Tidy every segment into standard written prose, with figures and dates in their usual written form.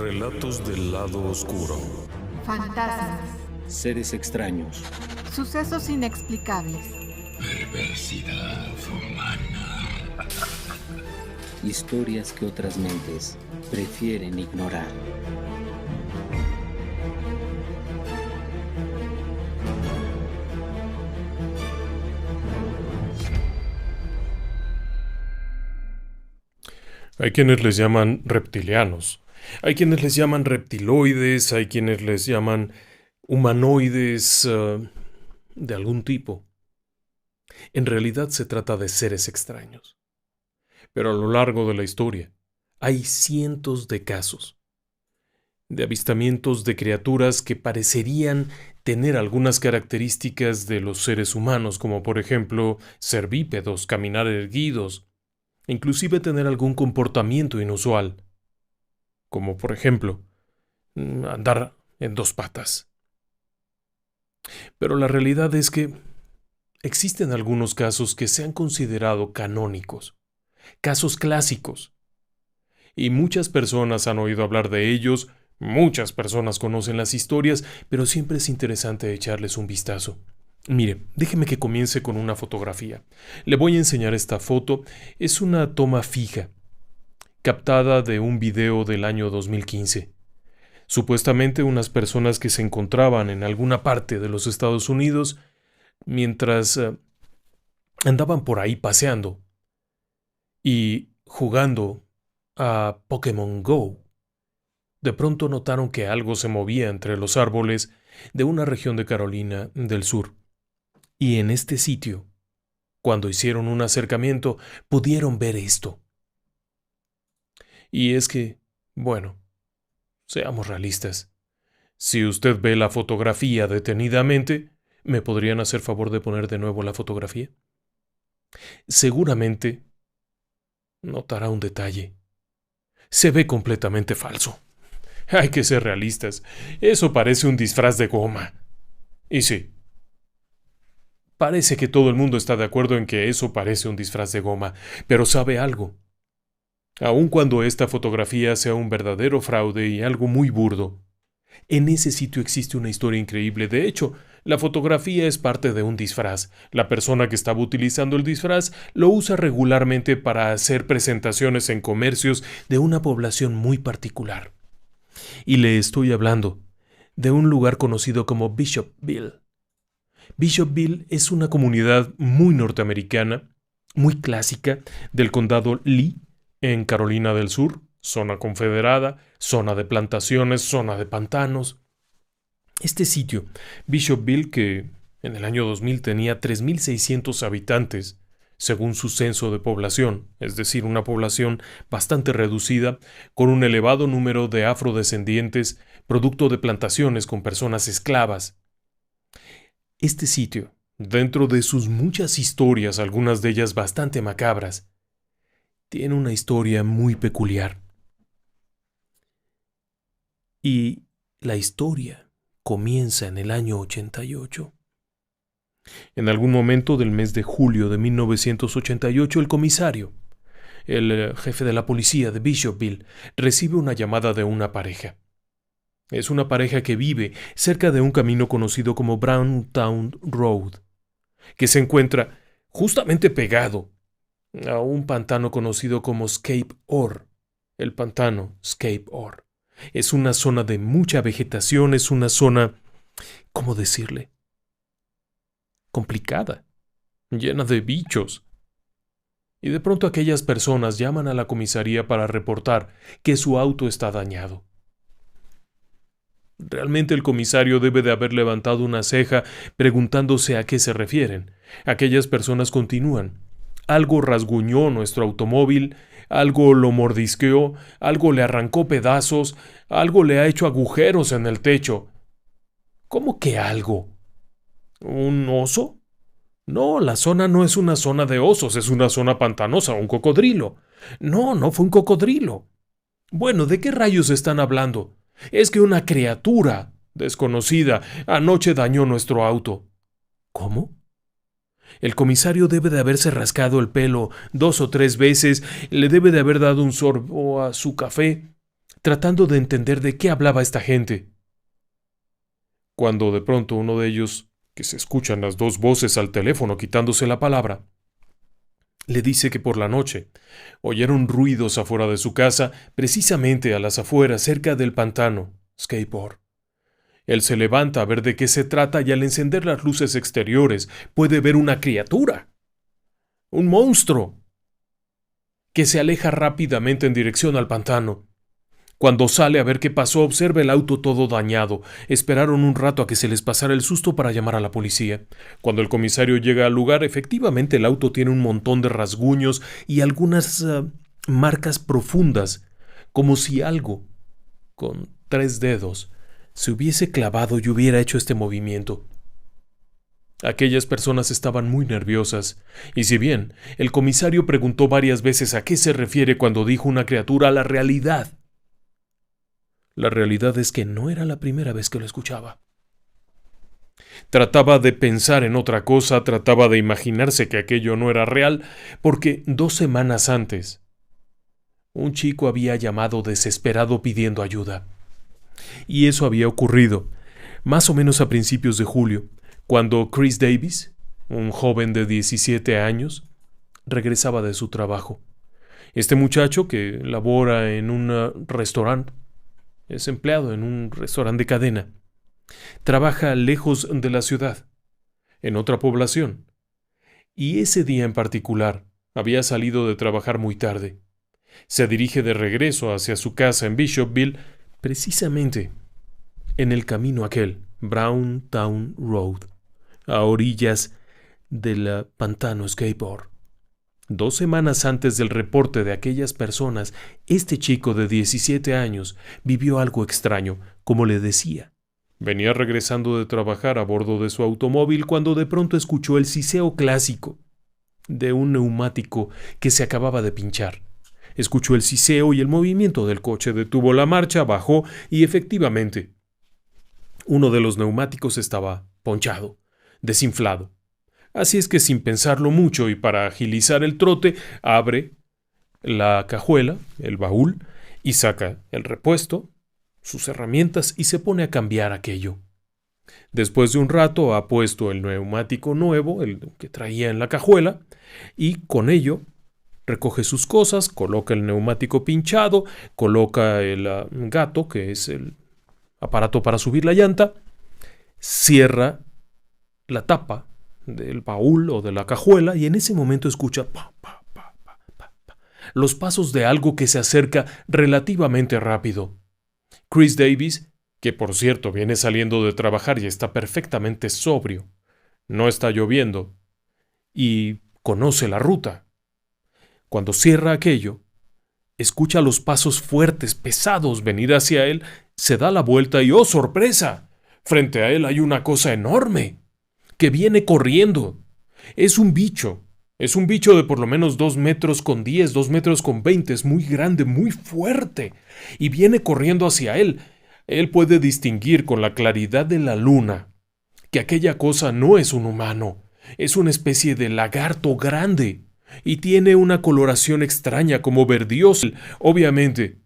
Relatos del lado oscuro. Fantasmas. Seres extraños. Sucesos inexplicables. Perversidad humana. Historias que otras mentes prefieren ignorar. Hay quienes les llaman reptilianos, hay quienes les llaman reptiloides, hay quienes les llaman humanoides de algún tipo. En realidad se trata de seres extraños. Pero a lo largo de la historia hay cientos de casos de avistamientos de criaturas que parecerían tener algunas características de los seres humanos, como por ejemplo ser bípedos, caminar erguidos, inclusive tener algún comportamiento inusual, como por ejemplo andar en dos patas. Pero la realidad es que existen algunos casos que se han considerado canónicos, casos clásicos, y muchas personas han oído hablar de ellos, muchas personas conocen las historias, pero siempre es interesante echarles un vistazo. Mire, déjeme que comience con una fotografía. Le voy a enseñar esta foto. Es una toma fija, captada de un video del año 2015. Supuestamente unas personas que se encontraban en alguna parte de los Estados Unidos mientras andaban por ahí paseando y jugando a Pokémon Go. De pronto notaron que algo se movía entre los árboles de una región de Carolina del Sur. Y en este sitio, cuando hicieron un acercamiento, pudieron ver esto. Y es que, bueno, seamos realistas. Si usted ve la fotografía detenidamente, ¿me podrían hacer favor de poner de nuevo la fotografía? Seguramente notará un detalle. Se ve completamente falso. Hay que ser realistas. Eso parece un disfraz de goma. Y sí, parece que todo el mundo está de acuerdo en que eso parece un disfraz de goma, pero ¿sabe algo? Aun cuando esta fotografía sea un verdadero fraude y algo muy burdo, en ese sitio existe una historia increíble. De hecho, la fotografía es parte de un disfraz. La persona que estaba utilizando el disfraz lo usa regularmente para hacer presentaciones en comercios de una población muy particular. Y le estoy hablando de un lugar conocido como Bishopville. Bishopville es una comunidad muy norteamericana, muy clásica, del condado Lee, en Carolina del Sur, zona confederada, zona de plantaciones, zona de pantanos. Este sitio, Bishopville, que en el año 2000 tenía 3.600 habitantes, según su censo de población, es decir, una población bastante reducida, con un elevado número de afrodescendientes, producto de plantaciones con personas esclavas. Este sitio, dentro de sus muchas historias, algunas de ellas bastante macabras, tiene una historia muy peculiar. Y la historia comienza en el año 88. En algún momento del mes de julio de 1988, el comisario, el jefe de la policía de Bishopville, recibe una llamada de una pareja. Es una pareja que vive cerca de un camino conocido como Browntown Road, que se encuentra justamente pegado a un pantano conocido como Scape Ore. El pantano Scape Ore es una zona de mucha vegetación, es una zona, ¿cómo decirle?, complicada, llena de bichos. Y de pronto aquellas personas llaman a la comisaría para reportar que su auto está dañado. Realmente el comisario debe de haber levantado una ceja preguntándose a qué se refieren. Aquellas personas continúan. Algo rasguñó nuestro automóvil, algo lo mordisqueó, algo le arrancó pedazos, algo le ha hecho agujeros en el techo. ¿Cómo que algo? ¿Un oso? No, la zona no es una zona de osos, es una zona pantanosa, un cocodrilo. No, no fue un cocodrilo. Bueno, ¿de qué rayos están hablando? Es que una criatura desconocida anoche dañó nuestro auto. ¿Cómo? El comisario debe de haberse rascado el pelo 2 o 3 veces, le debe de haber dado un sorbo a su café, tratando de entender de qué hablaba esta gente. Cuando de pronto uno de ellos, que se escuchan las dos voces al teléfono quitándose la palabra, le dice que por la noche oyeron ruidos afuera de su casa, precisamente a las afueras, cerca del pantano, Skateboard. Él se levanta a ver de qué se trata y al encender las luces exteriores puede ver una criatura, un monstruo, que se aleja rápidamente en dirección al pantano. Cuando sale a ver qué pasó, observa el auto todo dañado. Esperaron un rato a que se les pasara el susto para llamar a la policía. Cuando el comisario llega al lugar, efectivamente el auto tiene un montón de rasguños y algunas marcas profundas, como si algo, con 3 dedos, se hubiese clavado y hubiera hecho este movimiento. Aquellas personas estaban muy nerviosas, y si bien el comisario preguntó varias veces a qué se refiere cuando dijo una criatura, la realidad es que no era la primera vez que lo escuchaba. Trataba de pensar en otra cosa, trataba de imaginarse que aquello no era real, porque 2 semanas antes, un chico había llamado desesperado pidiendo ayuda. Y eso había ocurrido, más o menos a principios de julio, cuando Chris Davis, un joven de 17 años, regresaba de su trabajo. Este muchacho, que labora en un restaurante, es empleado en un restaurante de cadena, trabaja lejos de la ciudad, en otra población, y ese día en particular había salido de trabajar muy tarde. Se dirige de regreso hacia su casa en Bishopville, precisamente en el camino aquel, Brown Town Road, a orillas del pantano Skateboard. 2 semanas antes del reporte de aquellas personas, este chico de 17 años vivió algo extraño, como le decía. Venía regresando de trabajar a bordo de su automóvil cuando de pronto escuchó el siseo clásico de un neumático que se acababa de pinchar. Escuchó el siseo y el movimiento del coche, detuvo la marcha, bajó y efectivamente uno de los neumáticos estaba ponchado, desinflado. Así es que sin pensarlo mucho y para agilizar el trote, abre la cajuela, el baúl, y saca el repuesto, sus herramientas y se pone a cambiar aquello. Después de un rato ha puesto el neumático nuevo, el que traía en la cajuela, y con ello recoge sus cosas, coloca el neumático pinchado, coloca el gato, que es el aparato para subir la llanta, cierra la tapa del baúl o de la cajuela y en ese momento escucha los pasos de algo que se acerca relativamente rápido. Chris Davis, que por cierto viene saliendo de trabajar y está perfectamente sobrio, no está lloviendo y conoce la ruta. Cuando cierra aquello, escucha los pasos fuertes, pesados venir hacia él, se da la vuelta y ¡oh, sorpresa! Frente a él hay una cosa enorme que viene corriendo. Es un bicho de por lo menos 2 metros con 10, 2 metros con 20, es muy grande, muy fuerte, y viene corriendo hacia él. Él puede distinguir con la claridad de la luna que aquella cosa no es un humano, es una especie de lagarto grande, y tiene una coloración extraña como verdiosa. Obviamente,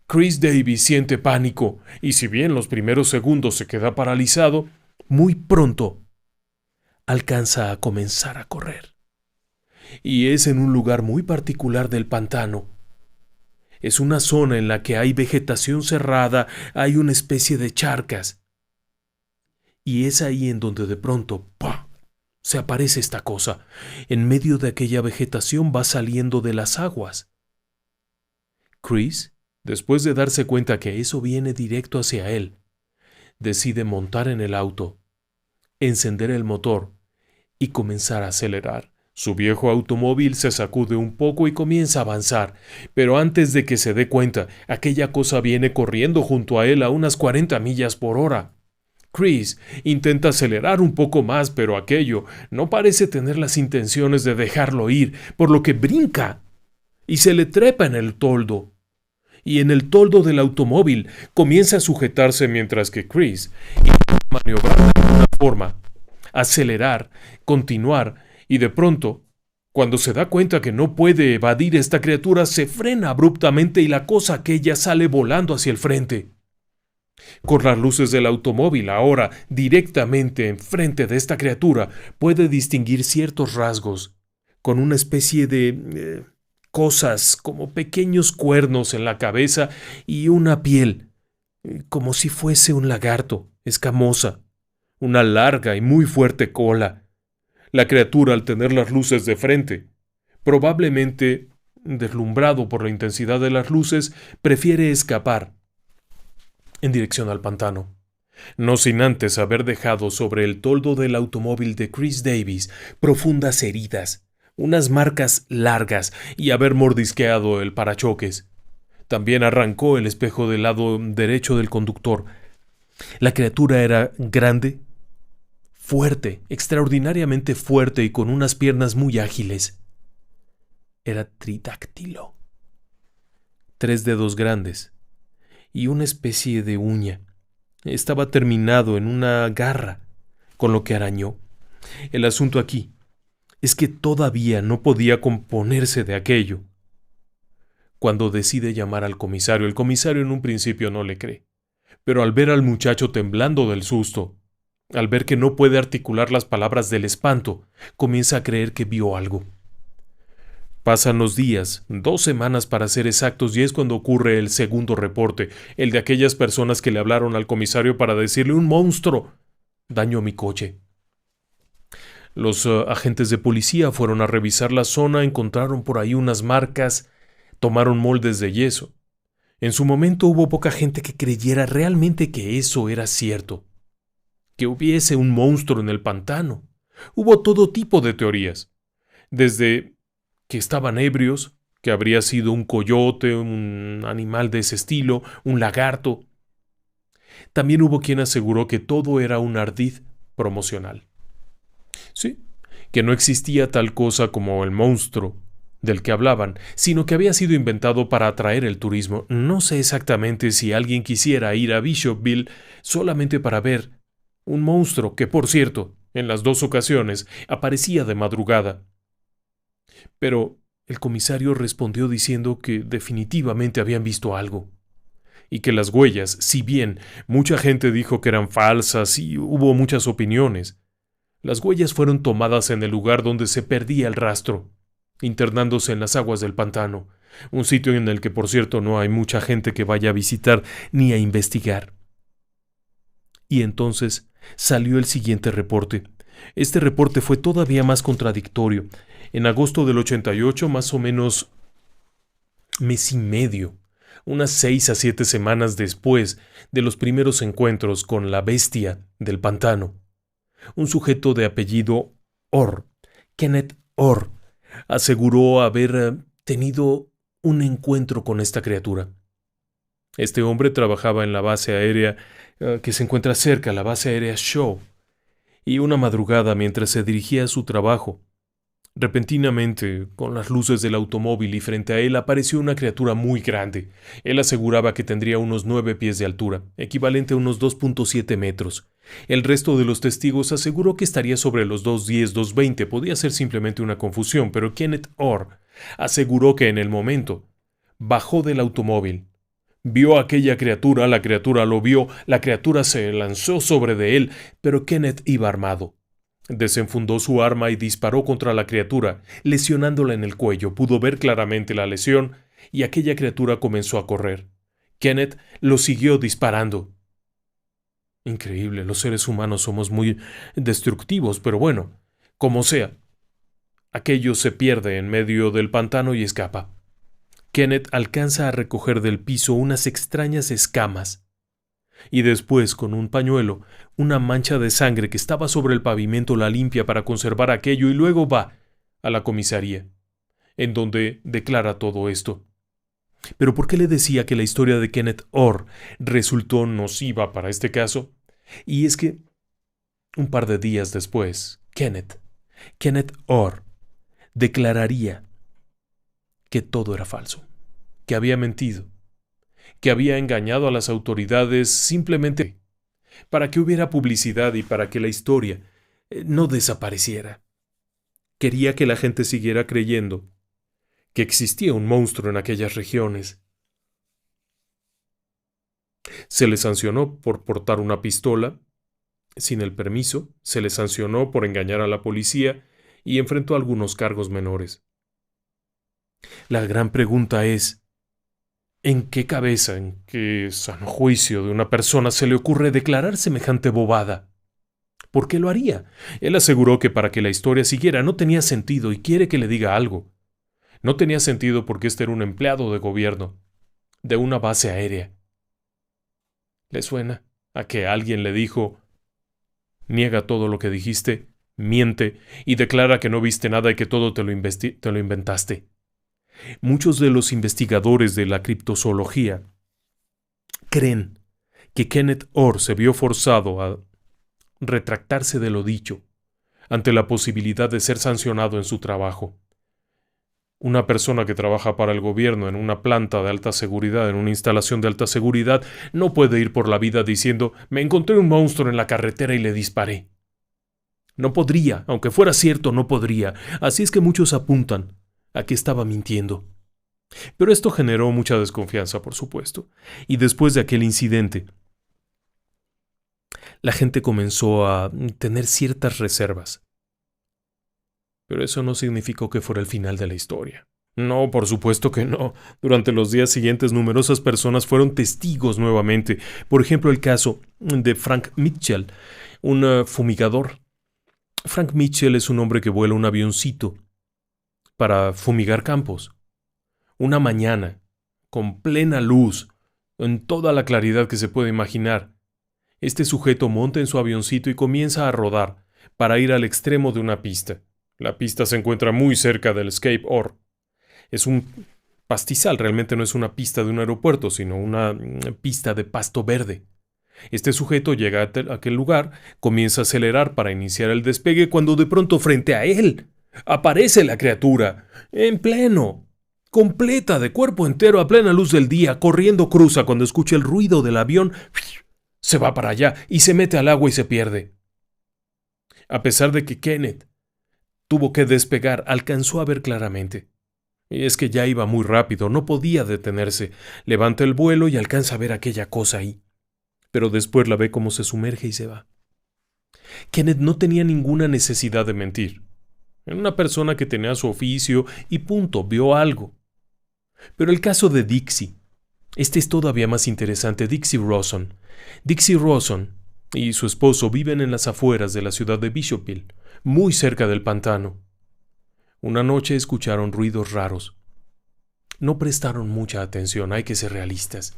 Chris Davis siente pánico, y si bien los primeros segundos se queda paralizado, muy pronto alcanza a comenzar a correr. Y es en un lugar muy particular del pantano. Es una zona en la que hay vegetación cerrada, hay una especie de charcas. Y es ahí en donde de pronto, ¡pah!, se aparece esta cosa. En medio de aquella vegetación va saliendo de las aguas. Chris, después de darse cuenta que eso viene directo hacia él, decide montar en el auto, encender el motor y comenzar a acelerar. Su viejo automóvil se sacude un poco y comienza a avanzar, pero antes de que se dé cuenta, aquella cosa viene corriendo junto a él a unas 40 millas por hora. Chris intenta acelerar un poco más, pero aquello no parece tener las intenciones de dejarlo ir, por lo que brinca y se le trepa en el toldo. Y en el toldo del automóvil comienza a sujetarse mientras que Chris intenta maniobrar de alguna forma, acelerar, continuar, y de pronto Cuando se da cuenta que no puede evadir esta criatura, se frena abruptamente y la cosa aquella sale volando hacia el frente. Con las luces del automóvil ahora directamente enfrente de esta criatura, puede distinguir ciertos rasgos, con una especie de cosas como pequeños cuernos en la cabeza y una piel, como si fuese un lagarto, escamosa, una larga y muy fuerte cola. La criatura, al tener las luces de frente, probablemente, deslumbrado por la intensidad de las luces, prefiere escapar en dirección al pantano, no sin antes haber dejado sobre el toldo del automóvil de Chris Davis profundas heridas, unas marcas largas, y haber mordisqueado el parachoques. También arrancó el espejo del lado derecho del conductor. La criatura era grande, fuerte, extraordinariamente fuerte y con unas piernas muy ágiles. Era tridáctilo. 3 dedos grandes y una especie de uña. Estaba terminado en una garra, con lo que arañó. El asunto aquí es que todavía no podía componerse de aquello. Cuando decide llamar al comisario, el comisario en un principio no le cree, pero al ver al muchacho temblando del susto, al ver que no puede articular las palabras del espanto, comienza a creer que vio algo. Pasan los días, 2 semanas para ser exactos, y es cuando ocurre el segundo reporte, el de aquellas personas que le hablaron al comisario para decirle: «Un monstruo dañó mi coche». Los agentes de policía fueron a revisar la zona, encontraron por ahí unas marcas, tomaron moldes de yeso. En su momento hubo poca gente que creyera realmente que eso era cierto, que hubiese un monstruo en el pantano. Hubo todo tipo de teorías, desde que estaban ebrios, que habría sido un coyote, un animal de ese estilo, un lagarto. También hubo quien aseguró que todo era un ardid promocional. Sí, que no existía tal cosa como el monstruo del que hablaban, sino que había sido inventado para atraer el turismo. No sé exactamente si alguien quisiera ir a Bishopville solamente para ver un monstruo que, por cierto, en las 2 ocasiones aparecía de madrugada. Pero el comisario respondió diciendo que definitivamente habían visto algo, y que las huellas, si bien mucha gente dijo que eran falsas y hubo muchas opiniones, las huellas fueron tomadas en el lugar donde se perdía el rastro, internándose en las aguas del pantano, un sitio en el que, por cierto, no hay mucha gente que vaya a visitar ni a investigar. Y entonces salió el siguiente reporte. Este reporte fue todavía más contradictorio. En agosto del 88, más o menos mes y medio, unas 6 a 7 semanas después de los primeros encuentros con la bestia del pantano, un sujeto de apellido Orr, Kenneth Orr, aseguró haber tenido un encuentro con esta criatura. Este hombre trabajaba en la base aérea que se encuentra cerca, la base aérea Shaw, y una madrugada, mientras se dirigía a su trabajo, repentinamente, con las luces del automóvil y frente a él, apareció una criatura muy grande. Él aseguraba que tendría unos 9 pies de altura, equivalente a unos 2.7 metros. El resto de los testigos aseguró que estaría sobre los 2.10, 2.20. Podía ser simplemente una confusión, pero Kenneth Orr aseguró que en el momento bajó del automóvil, vio a aquella criatura, la criatura lo vio, la criatura se lanzó sobre de él, pero Kenneth iba armado. Desenfundó su arma y disparó contra la criatura, lesionándola en el cuello. Pudo ver claramente la lesión y aquella criatura comenzó a correr. Kenneth lo siguió disparando. Increíble, los seres humanos somos muy destructivos, pero bueno, como sea. Aquello se pierde en medio del pantano y escapa. Kenneth alcanza a recoger del piso unas extrañas escamas y después, con un pañuelo, una mancha de sangre que estaba sobre el pavimento la limpia para conservar aquello y luego va a la comisaría, en donde declara todo esto. ¿Pero por qué le decía que la historia de Kenneth Orr resultó nociva para este caso? Y es que, un par de días después, Kenneth Orr declararía que todo era falso, que había mentido, que había engañado a las autoridades simplemente para que hubiera publicidad y para que la historia no desapareciera. Quería que la gente siguiera creyendo que existía un monstruo en aquellas regiones. Se le sancionó por portar una pistola sin el permiso, se le sancionó por engañar a la policía y enfrentó algunos cargos menores. La gran pregunta es, ¿en qué cabeza, en qué sano juicio de una persona se le ocurre declarar semejante bobada? ¿Por qué lo haría? Él aseguró que para que la historia siguiera no tenía sentido y quiere que le diga algo. No tenía sentido porque este era un empleado de gobierno, de una base aérea. ¿Le suena a que alguien le dijo, niega todo lo que dijiste, miente y declara que no viste nada y que todo te lo inventaste? Muchos de los investigadores de la criptozoología creen que Kenneth Orr se vio forzado a retractarse de lo dicho ante la posibilidad de ser sancionado en su trabajo. Una persona que trabaja para el gobierno en una planta de alta seguridad, en una instalación de alta seguridad, no puede ir por la vida diciendo, me encontré un monstruo en la carretera y le disparé. No podría, aunque fuera cierto, no podría. Así es que muchos apuntan a que estaba mintiendo. Pero esto generó mucha desconfianza, por supuesto. Y después de aquel incidente, la gente comenzó a tener ciertas reservas. Pero eso no significó que fuera el final de la historia. No, por supuesto que no. Durante los días siguientes, numerosas personas fueron testigos nuevamente. Por ejemplo, el caso de Frank Mitchell, un fumigador. Frank Mitchell es un hombre que vuela un avioncito para fumigar campos. Una mañana, con plena luz, en toda la claridad que se puede imaginar, este sujeto monta en su avioncito y comienza a rodar para ir al extremo de una pista. La pista se encuentra muy cerca del Escape Orr. Es un pastizal, realmente no es una pista de un aeropuerto, sino una pista de pasto verde. Este sujeto llega a aquel lugar, comienza a acelerar para iniciar el despegue cuando de pronto frente a él aparece la criatura, en pleno, completa, de cuerpo entero, a plena luz del día, corriendo cruza cuando escucha el ruido del avión, se va para allá y se mete al agua y se pierde. A pesar de que Kenneth tuvo que despegar, alcanzó a ver claramente. Y es que ya iba muy rápido, no podía detenerse. Levanta el vuelo y alcanza a ver aquella cosa ahí. Pero después la ve como se sumerge y se va. Kenneth no tenía ninguna necesidad de mentir. Era una persona que tenía su oficio y punto, vio algo. Pero el caso de Dixie, este es todavía más interesante. Dixie Rawson. Dixie Rawson y su esposo viven en las afueras de la ciudad de Bishopville, muy cerca del pantano. Una noche escucharon ruidos raros. No prestaron mucha atención, hay que ser realistas.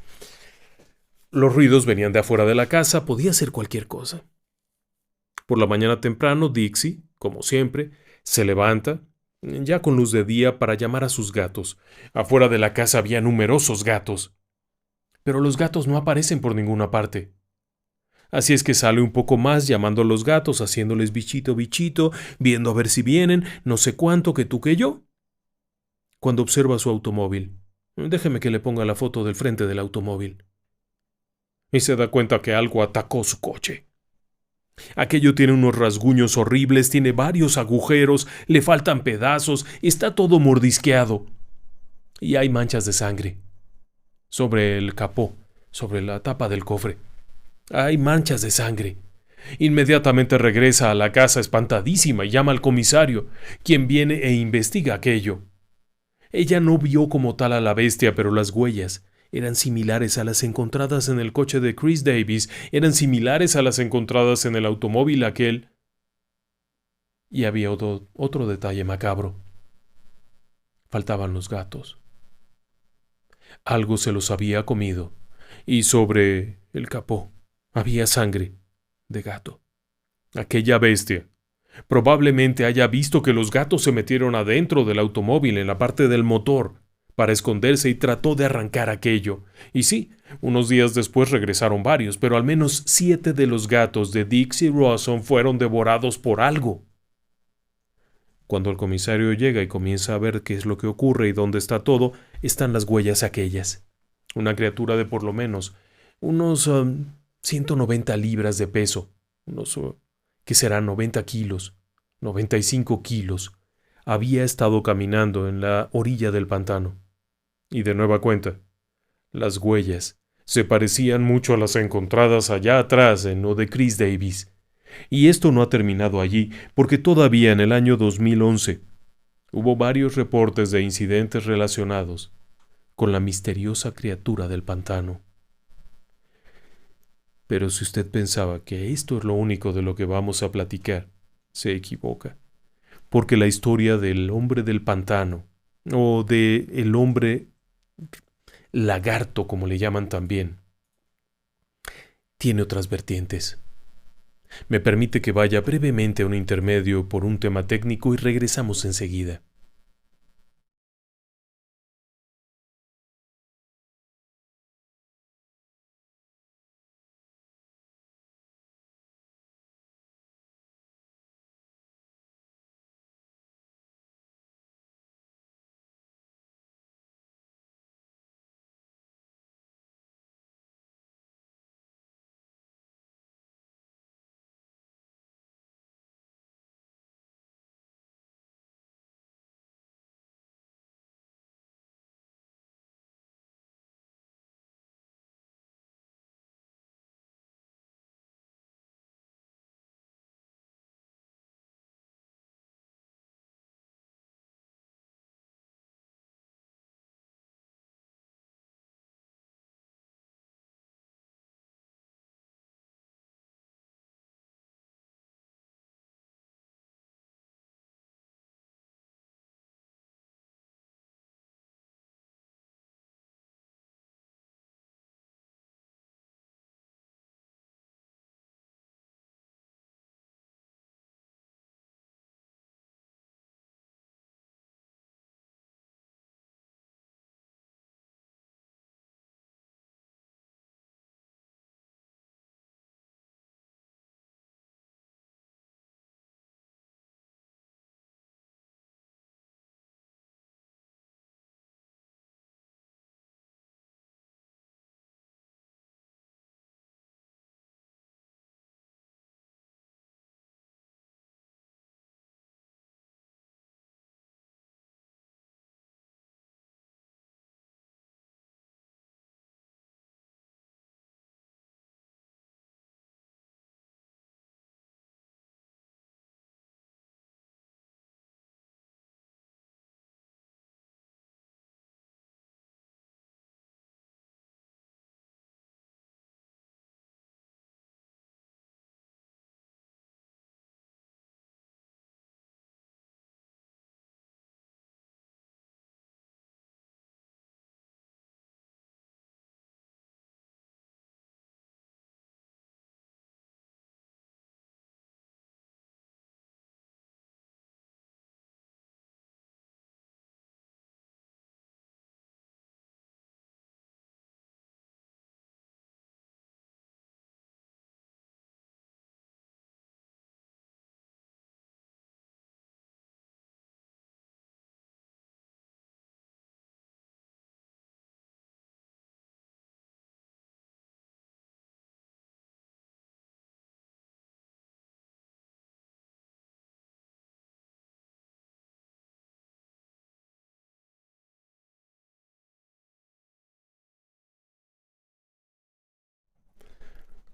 Los ruidos venían de afuera de la casa, podía ser cualquier cosa. Por la mañana temprano, Dixie, como siempre, se levanta, ya con luz de día, para llamar a sus gatos. Afuera de la casa había numerosos gatos. Pero los gatos no aparecen por ninguna parte. Así es que sale un poco más llamando a los gatos, haciéndoles bichito, bichito, viendo a ver si vienen, no sé cuánto, que tú que yo. Cuando observa su automóvil, déjeme que le ponga la foto del frente del automóvil. Y se da cuenta que algo atacó su coche. Aquello tiene unos rasguños horribles, tiene varios agujeros, le faltan pedazos, está todo mordisqueado. Y hay manchas de sangre. Sobre el capó, sobre la tapa del cofre. Hay manchas de sangre. Inmediatamente regresa a la casa espantadísima y llama al comisario, quien viene e investiga aquello. Ella no vio como tal a la bestia, pero las huellas eran similares a las encontradas en el coche de Chris Davis, eran similares a las encontradas en el automóvil aquel. Y había otro detalle macabro. Faltaban los gatos. Algo se los había comido, y sobre el capó había sangre de gato. Aquella bestia probablemente haya visto que los gatos se metieron adentro del automóvil en la parte del motor para esconderse y trató de arrancar aquello. Y sí, unos días después regresaron varios, pero al menos 7 de los gatos de Dixie Rawson fueron devorados por algo. Cuando el comisario llega y comienza a ver qué es lo que ocurre y dónde está todo, están las huellas aquellas. Una criatura de por lo menos unos 190 libras de peso, que serán 90 kilos, 95 kilos, había estado caminando en la orilla del pantano. Y de nueva cuenta, las huellas se parecían mucho a las encontradas allá atrás en lo de Chris Davis. Y esto no ha terminado allí, porque todavía en el año 2011 hubo varios reportes de incidentes relacionados con la misteriosa criatura del pantano. Pero si usted pensaba que esto es lo único de lo que vamos a platicar, se equivoca, porque la historia del hombre del pantano, o de el hombre lagarto, como le llaman también, tiene otras vertientes. Me permite que vaya brevemente a un intermedio por un tema técnico y regresamos enseguida.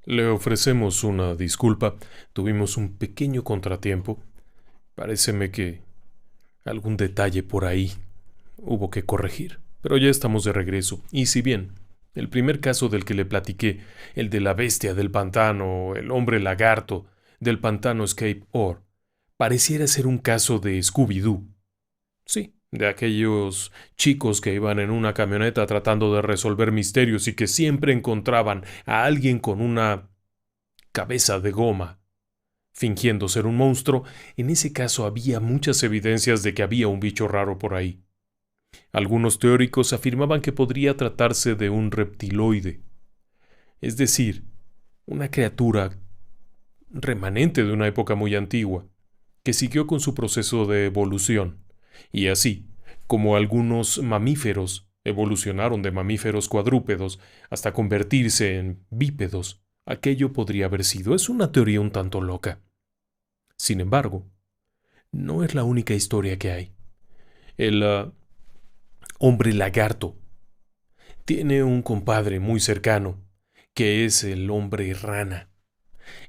Le ofrecemos una disculpa. Tuvimos un pequeño contratiempo. Paréceme que algún detalle por ahí hubo que corregir. Pero ya estamos de regreso. Y si bien el primer caso del que le platiqué, el de la bestia del pantano, el hombre lagarto del pantano Escape Ore, pareciera ser un caso de Scooby-Doo. Sí, de aquellos chicos que iban en una camioneta tratando de resolver misterios y que siempre encontraban a alguien con una cabeza de goma, fingiendo ser un monstruo. En ese caso había muchas evidencias de que había un bicho raro por ahí. Algunos teóricos afirmaban que podría tratarse de un reptiloide, es decir, una criatura remanente de una época muy antigua, que siguió con su proceso de evolución. Y así, como algunos mamíferos evolucionaron de mamíferos cuadrúpedos hasta convertirse en bípedos, aquello podría haber sido. Es una teoría un tanto loca. Sin embargo, no es la única historia que hay. El hombre lagarto tiene un compadre muy cercano, que es el hombre rana.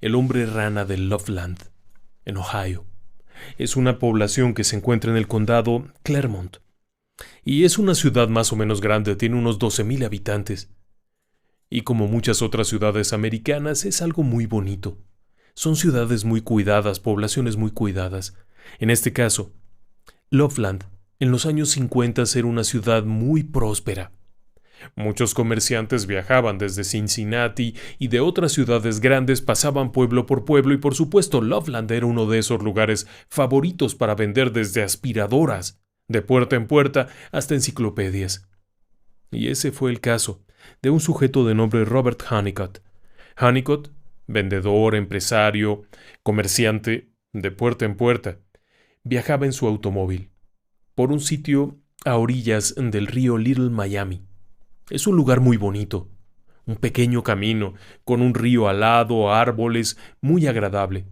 El hombre rana de Loveland, en Ohio. Es una población que se encuentra en el condado Clermont. Y es una ciudad más o menos grande, tiene unos 12,000 habitantes. Y como muchas otras ciudades americanas, es algo muy bonito. Son ciudades muy cuidadas, poblaciones muy cuidadas. En este caso, Loveland, en los años 50 era una ciudad muy próspera. Muchos comerciantes viajaban desde Cincinnati y de otras ciudades grandes pasaban pueblo por pueblo y por supuesto Loveland era uno de esos lugares favoritos para vender desde aspiradoras, de puerta en puerta, hasta enciclopedias. Y ese fue el caso de un sujeto de nombre Robert Honeycutt. Honeycutt, vendedor, empresario, comerciante, de puerta en puerta, viajaba en su automóvil por un sitio a orillas del río Little Miami. Es un lugar muy bonito, un pequeño camino, con un río al lado, árboles, muy agradable.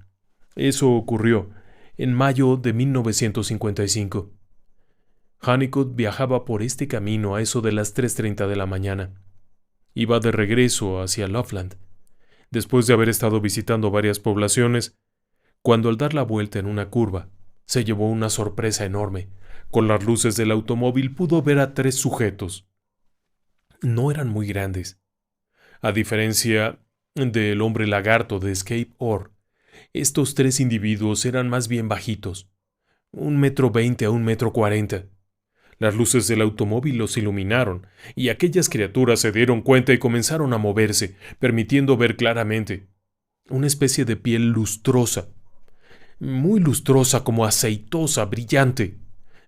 Eso ocurrió en mayo de 1955. Honeycutt viajaba por este camino a eso de las 3:30 de la mañana. Iba de regreso hacia Loveland, después de haber estado visitando varias poblaciones, cuando al dar la vuelta en una curva, se llevó una sorpresa enorme. Con las luces del automóvil pudo ver a 3 sujetos. No eran muy grandes. A diferencia del hombre lagarto de Escape Orr, estos 3 individuos eran más bien bajitos, 1,20 m a 1,40 m. Las luces del automóvil los iluminaron, y aquellas criaturas se dieron cuenta y comenzaron a moverse, permitiendo ver claramente una especie de piel lustrosa, muy lustrosa, como aceitosa, brillante,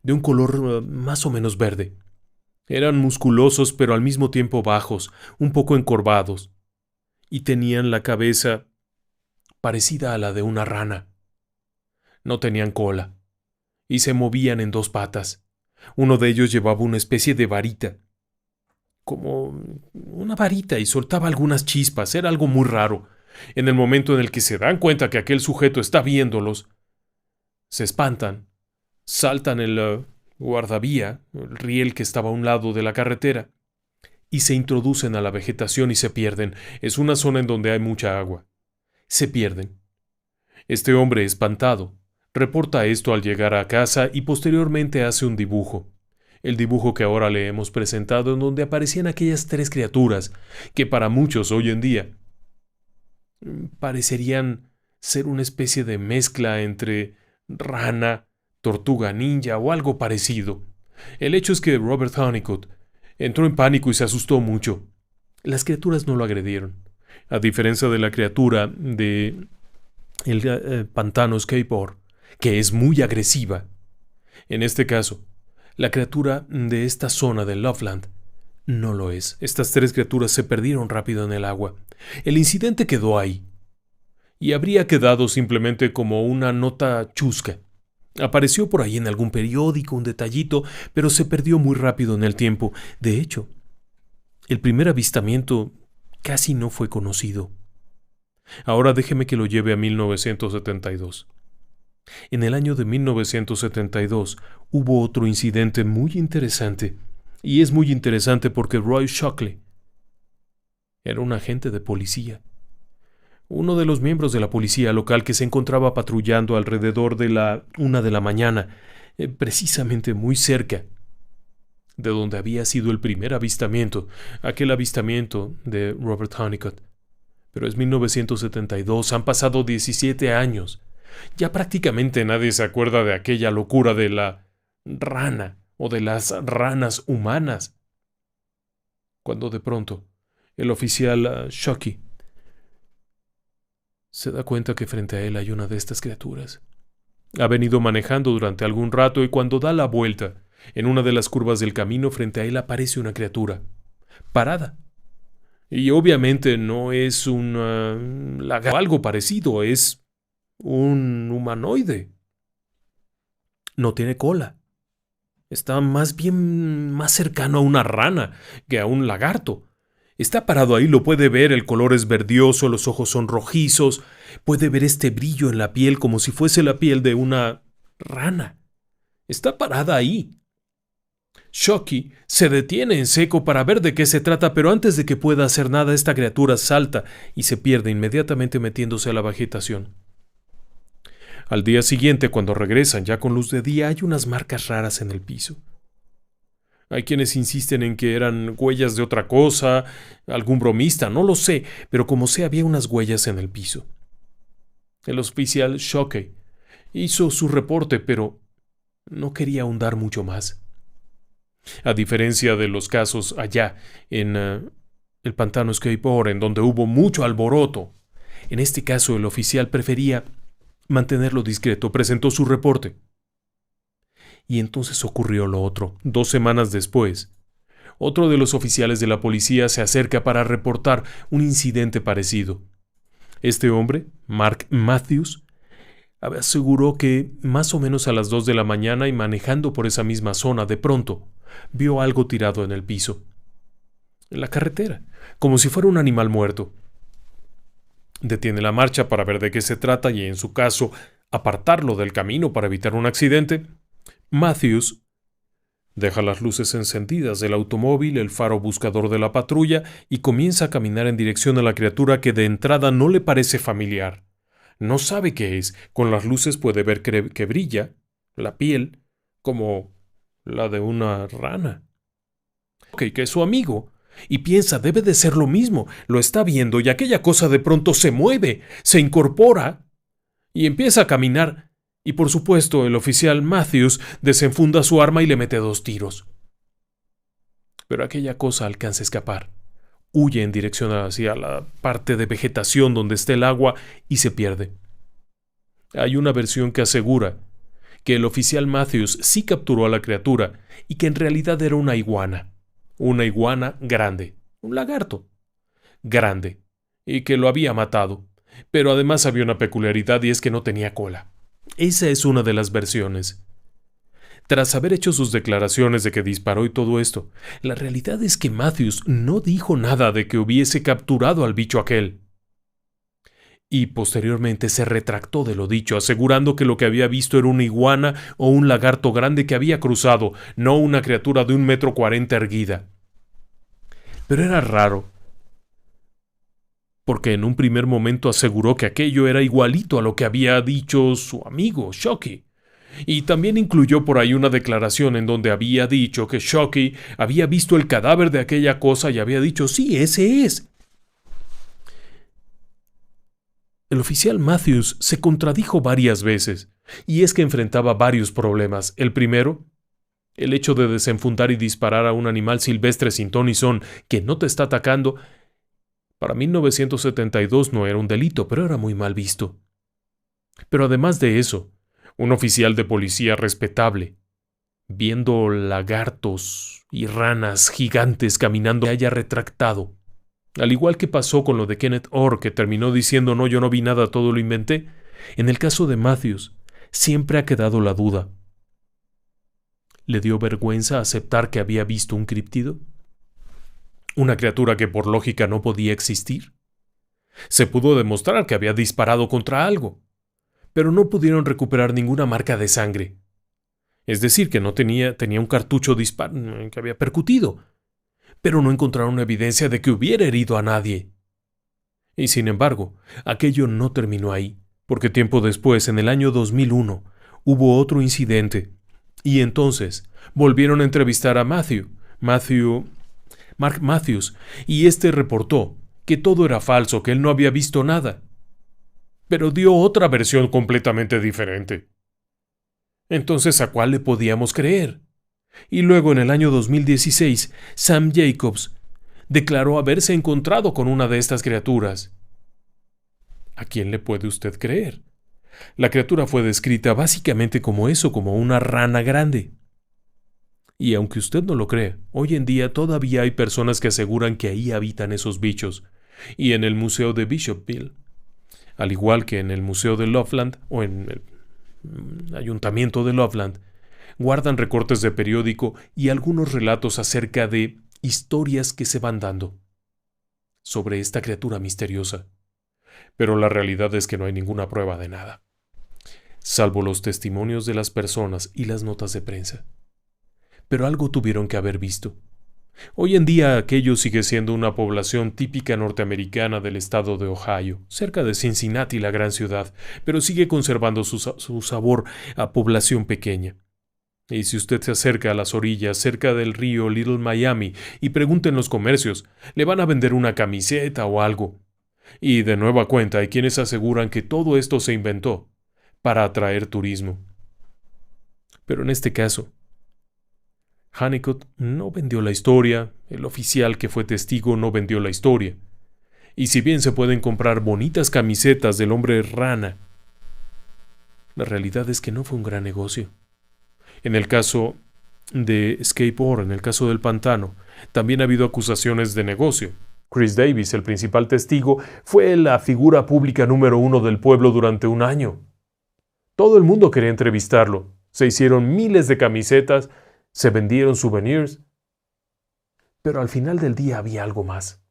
de un color más o menos verde. Eran musculosos pero al mismo tiempo bajos, un poco encorvados, y tenían la cabeza parecida a la de una rana. No tenían cola, y se movían en 2 patas. Uno de ellos llevaba una especie de varita, como una varita, y soltaba algunas chispas. Era algo muy raro. En el momento en el que se dan cuenta que aquel sujeto está viéndolos, se espantan, saltan el guardavía, el riel que estaba a un lado de la carretera, y se introducen a la vegetación y se pierden. Es una zona en donde hay mucha agua. Se pierden. Este hombre, espantado, reporta esto al llegar a casa y posteriormente hace un dibujo. El dibujo que ahora le hemos presentado, en donde aparecían aquellas 3 criaturas que para muchos hoy en día parecerían ser una especie de mezcla entre rana, tortuga ninja o algo parecido. El hecho es que Robert Honeycutt entró en pánico y se asustó mucho. Las criaturas no lo agredieron. A diferencia de la criatura de el pantano Escape Orr, que es muy agresiva. En este caso, la criatura de esta zona de Loveland no lo es. Estas 3 criaturas se perdieron rápido en el agua. El incidente quedó ahí. Y habría quedado simplemente como una nota chusca. Apareció por ahí en algún periódico, un detallito, pero se perdió muy rápido en el tiempo. De hecho, el primer avistamiento casi no fue conocido. Ahora déjeme que lo lleve a 1972. En el año de 1972 hubo otro incidente muy interesante. Y es muy interesante porque Roy Shockley era un agente de policía. Uno de los miembros de la policía local que se encontraba patrullando alrededor de la 1 de la mañana, precisamente muy cerca de donde había sido el primer avistamiento, aquel avistamiento de Robert Honeycutt. Pero es 1972, han pasado 17 años. Ya prácticamente nadie se acuerda de aquella locura de la rana o de las ranas humanas. Cuando de pronto el oficial Shockey se da cuenta que frente a él hay una de estas criaturas. Ha venido manejando durante algún rato y cuando da la vuelta, en una de las curvas del camino frente a él aparece una criatura, parada. Y obviamente no es un lagarto o algo parecido, es un humanoide. No tiene cola. Está más bien más cercano a una rana que a un lagarto. Está parado ahí, lo puede ver, el color es verdioso, los ojos son rojizos, puede ver este brillo en la piel como si fuese la piel de una rana. Está parada ahí. Shoki se detiene en seco para ver de qué se trata, pero antes de que pueda hacer nada, esta criatura salta y se pierde inmediatamente metiéndose a la vegetación. Al día siguiente, cuando regresan ya con luz de día, hay unas marcas raras en el piso. Hay quienes insisten en que eran huellas de otra cosa, algún bromista, no lo sé, pero como sea, había unas huellas en el piso. El oficial Shoki hizo su reporte, pero no quería ahondar mucho más. A diferencia de los casos allá en el pantano Skateboard, en donde hubo mucho alboroto, en este caso el oficial prefería mantenerlo discreto. Presentó su reporte. Y entonces ocurrió lo otro. 2 semanas después, otro de los oficiales de la policía se acerca para reportar un incidente parecido. Este hombre, Mark Matthews, aseguró que más o menos a las 2 de la mañana y manejando por esa misma zona, de pronto vio algo tirado en el piso, en la carretera, como si fuera un animal muerto. Detiene la marcha para ver de qué se trata y, en su caso, apartarlo del camino para evitar un accidente. Matthews deja las luces encendidas del automóvil, el faro buscador de la patrulla, y comienza a caminar en dirección a la criatura que de entrada no le parece familiar. No sabe qué es. Con las luces puede ver que brilla la piel como la de una rana. Que es su amigo. Y piensa, debe de ser lo mismo. Lo está viendo y aquella cosa de pronto se mueve, se incorpora y empieza a caminar. Y por supuesto el oficial Matthews desenfunda su arma y le mete 2 tiros. Pero aquella cosa alcanza a escapar. Huye en dirección hacia la parte de vegetación donde está el agua y se pierde. Hay una versión que asegura que el oficial Matthews sí capturó a la criatura y que en realidad era una iguana grande, un lagarto grande, y que lo había matado. Pero además había una peculiaridad, y es que no tenía cola. Esa es una de las versiones. Tras haber hecho sus declaraciones de que disparó y todo esto, la realidad es que Matthews no dijo nada de que hubiese capturado al bicho aquel. Y posteriormente se retractó de lo dicho, asegurando que lo que había visto era una iguana o un lagarto grande que había cruzado, no una criatura de 1,40 m erguida. Pero era raro, porque en un primer momento aseguró que aquello era igualito a lo que había dicho su amigo Shoki. Y también incluyó por ahí una declaración en donde había dicho que Shoki había visto el cadáver de aquella cosa y había dicho, sí, ese es. El oficial Matthews se contradijo varias veces, y es que enfrentaba varios problemas. El primero, el hecho de desenfundar y disparar a un animal silvestre sin ton ni son que no te está atacando. Para 1972 no era un delito, pero era muy mal visto. Pero además de eso, un oficial de policía respetable, viendo lagartos y ranas gigantes caminando, haya retractado. Al igual que pasó con lo de Kenneth Orr, que terminó diciendo no, yo no vi nada, todo lo inventé. En el caso de Matthews, siempre ha quedado la duda. ¿Le dio vergüenza aceptar que había visto un críptido? ¿Una criatura que por lógica no podía existir? Se pudo demostrar que había disparado contra algo, pero no pudieron recuperar ninguna marca de sangre. Es decir, que no tenía un cartucho que había percutido, pero no encontraron evidencia de que hubiera herido a nadie. Y sin embargo, aquello no terminó ahí, porque tiempo después, en el año 2001, hubo otro incidente, y entonces volvieron a entrevistar a Mark Matthews, y este reportó que todo era falso, que él no había visto nada, pero dio otra versión completamente diferente. Entonces, ¿a cuál le podíamos creer? Y luego, en el año 2016, Sam Jacobs declaró haberse encontrado con una de estas criaturas. ¿A quién le puede usted creer? La criatura fue descrita básicamente como eso, como una rana grande. Y aunque usted no lo cree, hoy en día todavía hay personas que aseguran que ahí habitan esos bichos. Y en el Museo de Bishopville, al igual que en el Museo de Loveland o en el Ayuntamiento de Loveland, guardan recortes de periódico y algunos relatos acerca de historias que se van dando sobre esta criatura misteriosa. Pero la realidad es que no hay ninguna prueba de nada. salvo los testimonios de las personas y las notas de prensa. Pero algo tuvieron que haber visto. Hoy en día aquello sigue siendo una población típica norteamericana del estado de Ohio, cerca de Cincinnati, la gran ciudad, pero sigue conservando su sabor a población pequeña. Y si usted se acerca a las orillas, cerca del río Little Miami, y pregunta en los comercios, le van a vender una camiseta o algo. Y de nueva cuenta hay quienes aseguran que todo esto se inventó para atraer turismo. Pero en este caso, Honeycutt no vendió la historia, el oficial que fue testigo no vendió la historia. Y si bien se pueden comprar bonitas camisetas del hombre rana, la realidad es que no fue un gran negocio. En el caso de Skateboard, en el caso del pantano, también ha habido acusaciones de negocio. Chris Davis, el principal testigo, fue la figura pública número 1 del pueblo durante un año. Todo el mundo quería entrevistarlo. Se hicieron miles de camisetas, se vendieron souvenirs. Pero al final del día había algo más.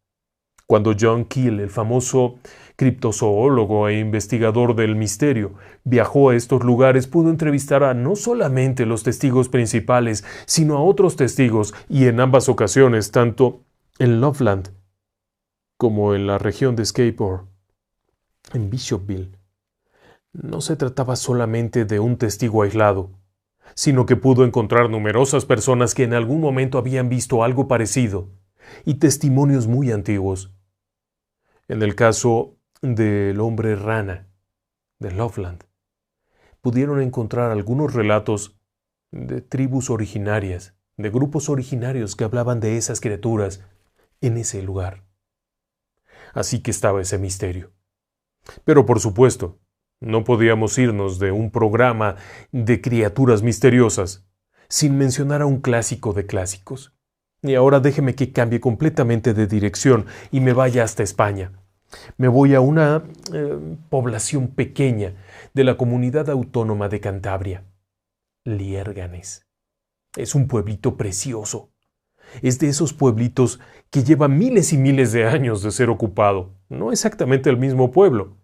Cuando John Keel, el famoso criptozoólogo e investigador del misterio, viajó a estos lugares, pudo entrevistar a no solamente los testigos principales, sino a otros testigos, y en ambas ocasiones, tanto en Loveland como en la región de Skateboard, en Bishopville, no se trataba solamente de un testigo aislado, sino que pudo encontrar numerosas personas que en algún momento habían visto algo parecido, y testimonios muy antiguos. En el caso del hombre rana de Loveland, pudieron encontrar algunos relatos de tribus originarias, de grupos originarios que hablaban de esas criaturas en ese lugar. Así que estaba ese misterio. Pero por supuesto, no podíamos irnos de un programa de criaturas misteriosas sin mencionar a un clásico de clásicos. Y ahora déjeme que cambie completamente de dirección y me vaya hasta España. Me voy a una población pequeña de la comunidad autónoma de Cantabria, Liérganes. Es un pueblito precioso. Es de esos pueblitos que lleva miles y miles de años de ser ocupado. No exactamente el mismo pueblo,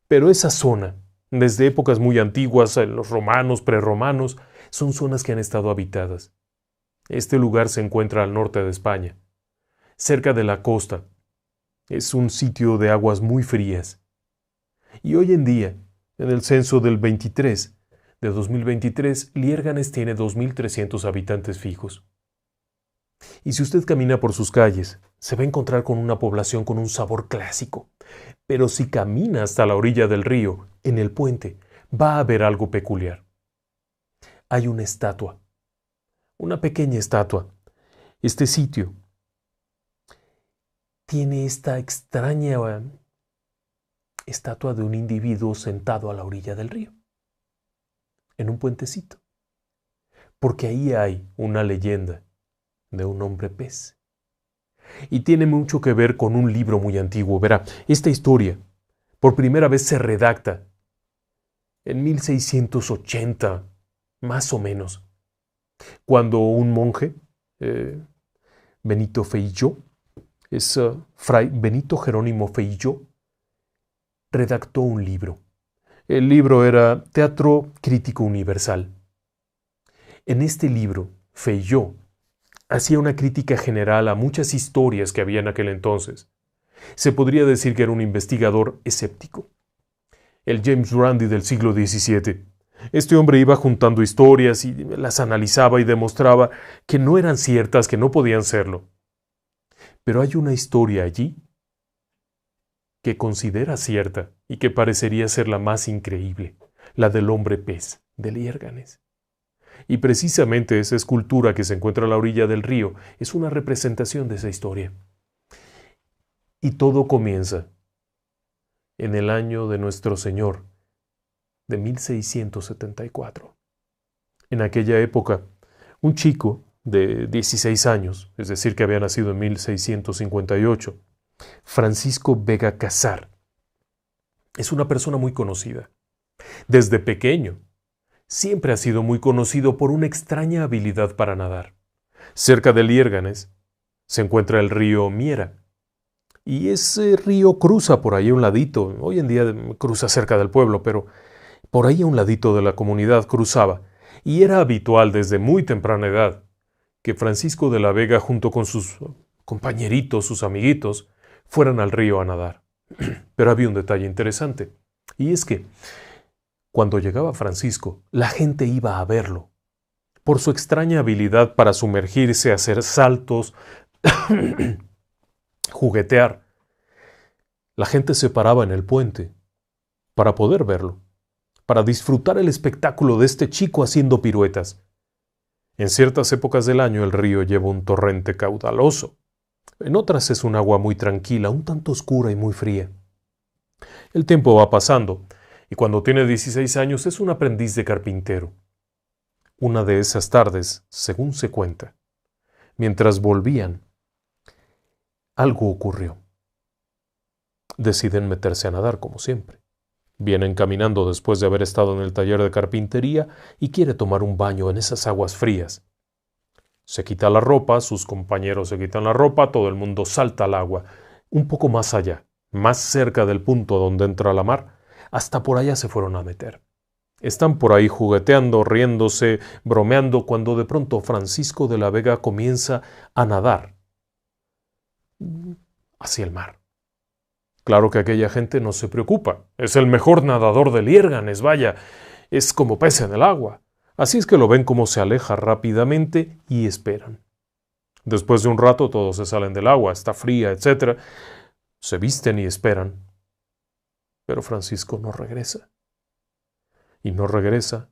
pero esa zona, desde épocas muy antiguas, los romanos, prerromanos, son zonas que han estado habitadas. Este lugar se encuentra al norte de España, cerca de la costa. Es un sitio de aguas muy frías. Y hoy en día, en el censo del 2023, Liérganes tiene 2.300 habitantes fijos. Y si usted camina por sus calles, se va a encontrar con una población con un sabor clásico. Pero si camina hasta la orilla del río, en el puente, va a ver algo peculiar. Hay una estatua. Una pequeña estatua. Este sitio tiene esta extraña estatua de un individuo sentado a la orilla del río, en un puentecito. Porque ahí hay una leyenda de un hombre pez. Y tiene mucho que ver con un libro muy antiguo. Verá, esta historia por primera vez se redacta en 1680, más o menos, cuando un monje, Benito Feijó, Fray Benito Jerónimo Feijó, redactó un libro. El libro era Teatro Crítico Universal. En este libro, Feijó hacía una crítica general a muchas historias que había en aquel entonces. Se podría decir que era un investigador escéptico. El James Randi del siglo XVII. Este hombre iba juntando historias y las analizaba y demostraba que no eran ciertas, que no podían serlo. Pero hay una historia allí que considera cierta y que parecería ser la más increíble, la del hombre pez de Liérganes. Y precisamente esa escultura que se encuentra a la orilla del río es una representación de esa historia. Y todo comienza en el año de nuestro Señor, de 1674. En aquella época, un chico de 16 años, es decir, que había nacido en 1658, Francisco Vega Casar, es una persona muy conocida. Desde pequeño, siempre ha sido muy conocido por una extraña habilidad para nadar. Cerca de Liérganes se encuentra el río Miera, y ese río cruza por ahí a un ladito. Hoy en día cruza cerca del pueblo, pero Por ahí a un ladito de la comunidad cruzaba, y era habitual desde muy temprana edad que Francisco de la Vega junto con sus compañeritos, sus amiguitos, fueran al río a nadar. Pero había un detalle interesante, y es que cuando llegaba Francisco, la gente iba a verlo. Por su extraña habilidad para sumergirse, hacer saltos, juguetear, la gente se paraba en el puente para poder verlo, para disfrutar el espectáculo de este chico haciendo piruetas. En ciertas épocas del año el río lleva un torrente caudaloso. En otras es un agua muy tranquila, un tanto oscura y muy fría. El tiempo va pasando, y cuando tiene 16 años es un aprendiz de carpintero. Una de esas tardes, según se cuenta, mientras volvían, algo ocurrió. Deciden meterse a nadar como siempre. Vienen caminando después de haber estado en el taller de carpintería y quiere tomar un baño en esas aguas frías. Se quita la ropa, sus compañeros se quitan la ropa, todo el mundo salta al agua. Un poco más allá, más cerca del punto donde entra la mar, hasta por allá se fueron a meter. Están por ahí jugueteando, riéndose, bromeando, cuando de pronto Francisco de la Vega comienza a nadar hacia el mar. Claro que aquella gente no se preocupa. Es el mejor nadador de Liérganes, vaya. Es como pez en el agua. Así es que lo ven como se aleja rápidamente y esperan. Después de un rato todos se salen del agua, está fría, etc. Se visten y esperan. Pero Francisco no regresa. Y no regresa.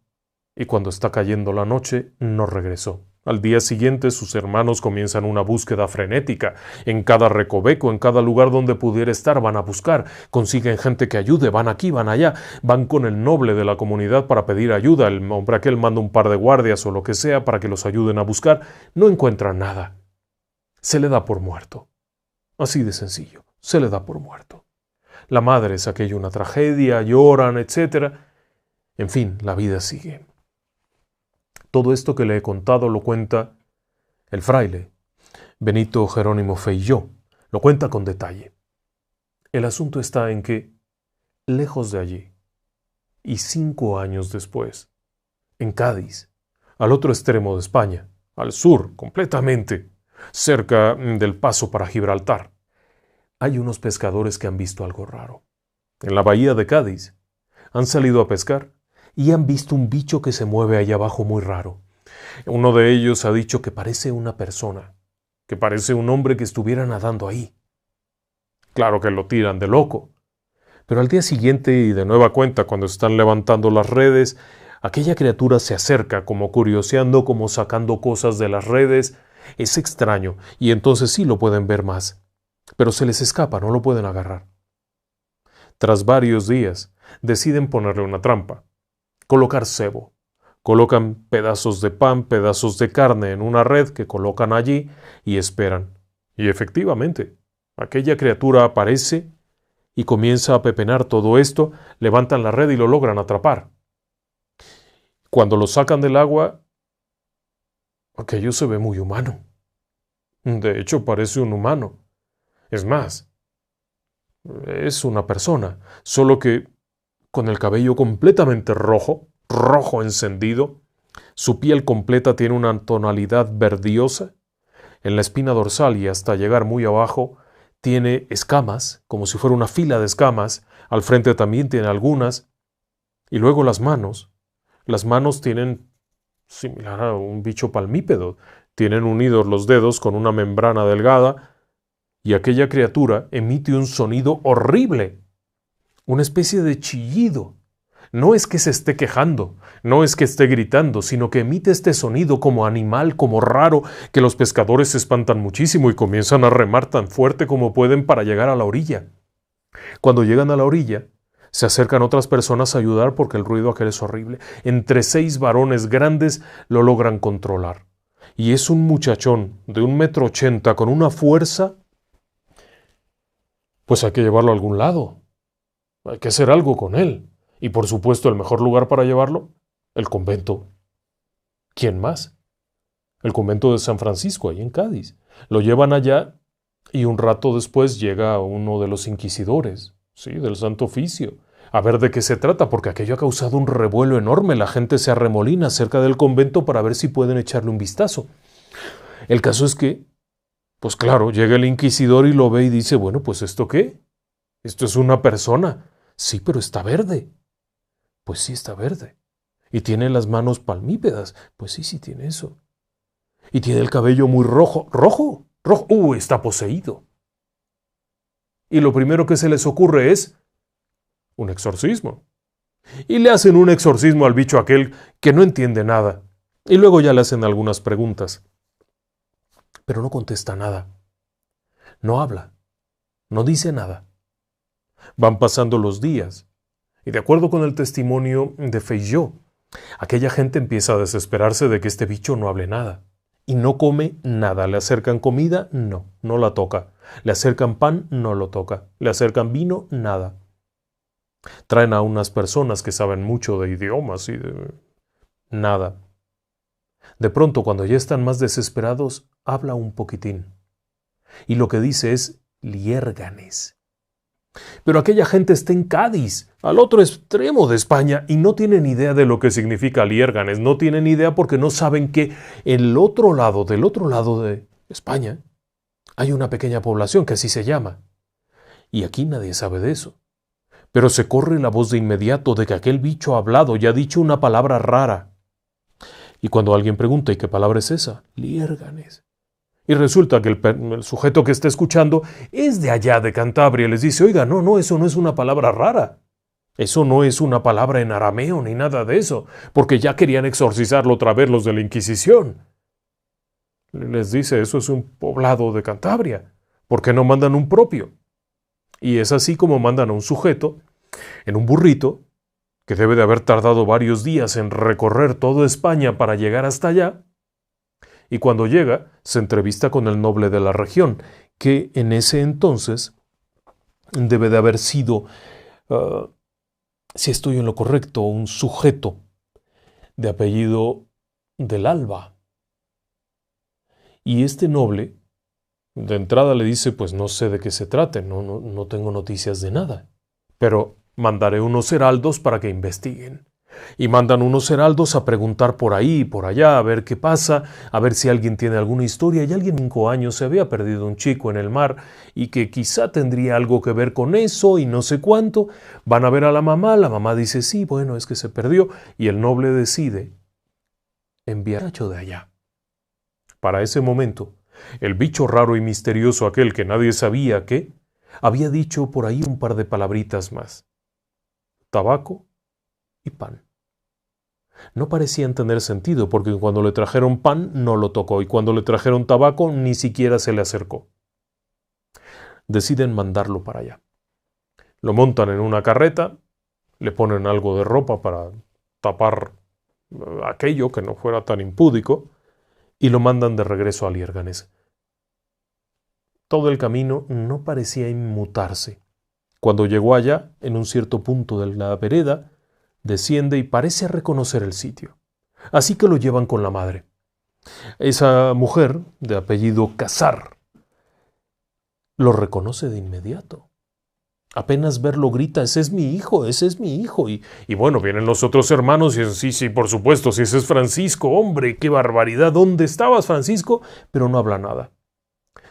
Y cuando está cayendo la noche, no regresó. Al día siguiente sus hermanos comienzan una búsqueda frenética. En cada recoveco, en cada lugar donde pudiera estar, van a buscar. Consiguen gente que ayude, van aquí, van allá. Van con el noble de la comunidad para pedir ayuda. El hombre aquel manda un par de guardias o lo que sea para que los ayuden a buscar. No encuentran nada. Se le da por muerto. Así de sencillo, se le da por muerto. La madre es aquello una tragedia, lloran, etc. En fin, la vida sigue. Todo esto que le he contado lo cuenta el fraile Benito Jerónimo Feijó. Lo cuenta con detalle. El asunto está en que, lejos de allí, y 5 años después, en Cádiz, al otro extremo de España, al sur, completamente, cerca del paso para Gibraltar, hay unos pescadores que han visto algo raro. En la bahía de Cádiz, han salido a pescar y han visto un bicho que se mueve allá abajo muy raro. Uno de ellos ha dicho que parece una persona, que parece un hombre que estuviera nadando ahí. Claro que lo tiran de loco. Pero al día siguiente y de nueva cuenta cuando están levantando las redes, aquella criatura se acerca como curioseando, como sacando cosas de las redes. Es extraño y entonces sí lo pueden ver más. Pero se les escapa, no lo pueden agarrar. Tras varios días, deciden ponerle una trampa. Colocar cebo. Colocan pedazos de pan, pedazos de carne en una red que colocan allí y esperan. Y efectivamente, aquella criatura aparece y comienza a pepenar todo esto, levantan la red y lo logran atrapar. Cuando lo sacan del agua, aquello se ve muy humano. De hecho, parece un humano. Es más, es una persona, solo que con el cabello completamente rojo, rojo encendido, su piel completa tiene una tonalidad verdiosa, en la espina dorsal y hasta llegar muy abajo tiene escamas, como si fuera una fila de escamas, al frente también tiene algunas, y luego las manos tienen, similar a un bicho palmípedo, tienen unidos los dedos con una membrana delgada, y aquella criatura emite un sonido horrible, una especie de chillido. No es que se esté quejando, no es que esté gritando, sino que emite este sonido como animal, como raro, que los pescadores se espantan muchísimo y comienzan a remar tan fuerte como pueden para llegar a la orilla. Cuando llegan a la orilla, se acercan otras personas a ayudar porque el ruido aquel es horrible. Entre 6 varones grandes lo logran controlar. Y es un muchachón de 1,80 m con una fuerza. Pues hay que llevarlo a algún lado. Hay que hacer algo con él. Y por supuesto el mejor lugar para llevarlo, el convento. ¿Quién más? El convento de San Francisco, ahí en Cádiz. Lo llevan allá y un rato después llega uno de los inquisidores, sí, del Santo Oficio, a ver de qué se trata, porque aquello ha causado un revuelo enorme. La gente se arremolina cerca del convento para ver si pueden echarle un vistazo. El caso es que, pues claro, llega el inquisidor y lo ve y dice, bueno, pues ¿esto qué? Esto es una persona. Sí, pero está verde. Pues sí, está verde. Y tiene las manos palmípedas. Pues sí, sí tiene eso. Y tiene el cabello muy rojo. ¿Rojo? Rojo. Está poseído. Y lo primero que se les ocurre es un exorcismo. Y le hacen un exorcismo al bicho aquel que no entiende nada. Y luego ya le hacen algunas preguntas. Pero no contesta nada. No habla. No dice nada. Van pasando los días. Y de acuerdo con el testimonio de Feijó, aquella gente empieza a desesperarse de que este bicho no hable nada. Y no come nada. Le acercan comida, no la toca. Le acercan pan, no lo toca. Le acercan vino, nada. Traen a unas personas que saben mucho de idiomas y de nada. De pronto, cuando ya están más desesperados, habla un poquitín. Y lo que dice es liérganes. Pero aquella gente está en Cádiz, al otro extremo de España, y no tienen idea de lo que significa liérganes. No tienen idea porque no saben que del otro lado de España, hay una pequeña población que así se llama. Y aquí nadie sabe de eso. Pero se corre la voz de inmediato de que aquel bicho ha hablado y ha dicho una palabra rara. Y cuando alguien pregunta, ¿y qué palabra es esa? Liérganes. Y resulta que el sujeto que está escuchando es de allá, de Cantabria. Les dice, oiga, no, eso no es una palabra rara. Eso no es una palabra en arameo ni nada de eso, porque ya querían exorcizarlo otra vez los de la Inquisición. Les dice, eso es un poblado de Cantabria. ¿Por qué no mandan un propio? Y es así como mandan a un sujeto en un burrito, que debe de haber tardado varios días en recorrer toda España para llegar hasta allá, y cuando llega se entrevista con el noble de la región, que en ese entonces debe de haber sido, si estoy en lo correcto, un sujeto de apellido del Alba. Y este noble, de entrada le dice, pues no sé de qué se trate, no tengo noticias de nada, pero mandaré unos heraldos para que investiguen. Y mandan unos heraldos a preguntar por ahí y por allá, a ver qué pasa, a ver si alguien tiene alguna historia. Y alguien 5 años se había perdido un chico en el mar y que quizá tendría algo que ver con eso y no sé cuánto. Van a ver a la mamá dice, sí, bueno, es que se perdió. Y el noble decide enviar a Nacho de allá. Para ese momento, el bicho raro y misterioso aquel que nadie sabía que, había dicho por ahí un par de palabritas más. Tabaco y pan. No parecían tener sentido, porque cuando le trajeron pan no lo tocó, y cuando le trajeron tabaco ni siquiera se le acercó. Deciden mandarlo para allá. Lo montan en una carreta, le ponen algo de ropa para tapar aquello que no fuera tan impúdico, y lo mandan de regreso a Liérganes. Todo el camino no parecía inmutarse. Cuando llegó allá, en un cierto punto de la vereda, desciende y parece reconocer el sitio. Así que lo llevan con la madre. Esa mujer, de apellido Casar, lo reconoce de inmediato. Apenas verlo grita, ese es mi hijo, ese es mi hijo. Y bueno, vienen los otros hermanos y dicen, sí, por supuesto, si ese es Francisco, hombre, qué barbaridad, ¿dónde estabas, Francisco? Pero no habla nada.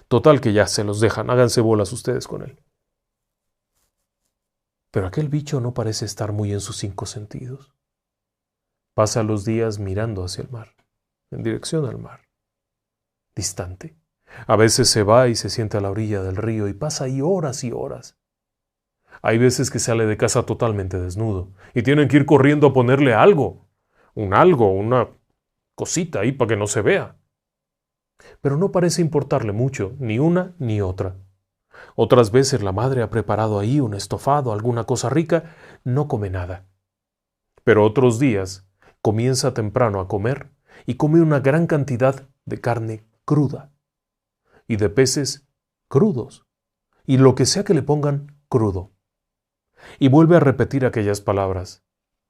Total que ya se los dejan, háganse bolas ustedes con él. Pero aquel bicho no parece estar muy en sus 5 sentidos. Pasa los días mirando hacia el mar, en dirección al mar, distante. A veces se va y se sienta a la orilla del río y pasa ahí horas y horas. Hay veces que sale de casa totalmente desnudo y tienen que ir corriendo a ponerle algo, una cosita ahí para que no se vea. Pero no parece importarle mucho, ni una ni otra. Otras veces la madre ha preparado ahí un estofado, alguna cosa rica, no come nada. Pero otros días comienza temprano a comer y come una gran cantidad de carne cruda y de peces crudos y lo que sea que le pongan crudo. Y vuelve a repetir aquellas palabras: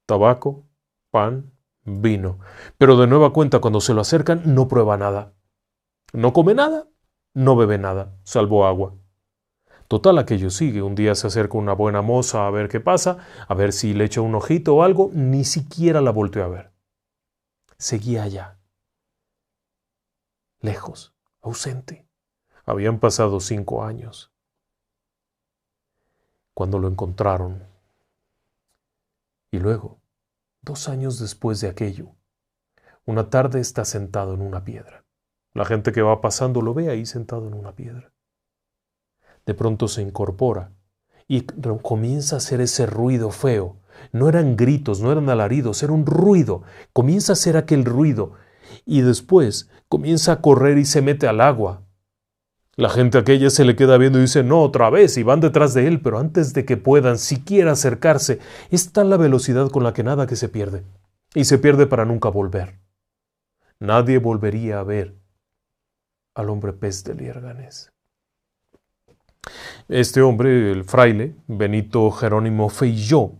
tabaco, pan, vino. Pero de nueva cuenta cuando se lo acercan no prueba nada. No come nada, no bebe nada, salvo agua. Total, aquello sigue. Un día se acerca una buena moza a ver qué pasa, a ver si le echa un ojito o algo. Ni siquiera la volteó a ver. Seguía allá. Lejos, ausente. Habían pasado 5 años. Cuando lo encontraron. Y luego, 2 años después de aquello, una tarde está sentado en una piedra. La gente que va pasando lo ve ahí sentado en una piedra. De pronto se incorpora y comienza a hacer ese ruido feo. No eran gritos, no eran alaridos, era un ruido. Comienza a hacer aquel ruido y después comienza a correr y se mete al agua. La gente aquella se le queda viendo y dice, no, otra vez, y van detrás de él, pero antes de que puedan siquiera acercarse, es tal la velocidad con la que nada que se pierde. Y se pierde para nunca volver. Nadie volvería a ver al hombre pez de Liérganes. Este hombre, el fraile, Benito Jerónimo Feijó,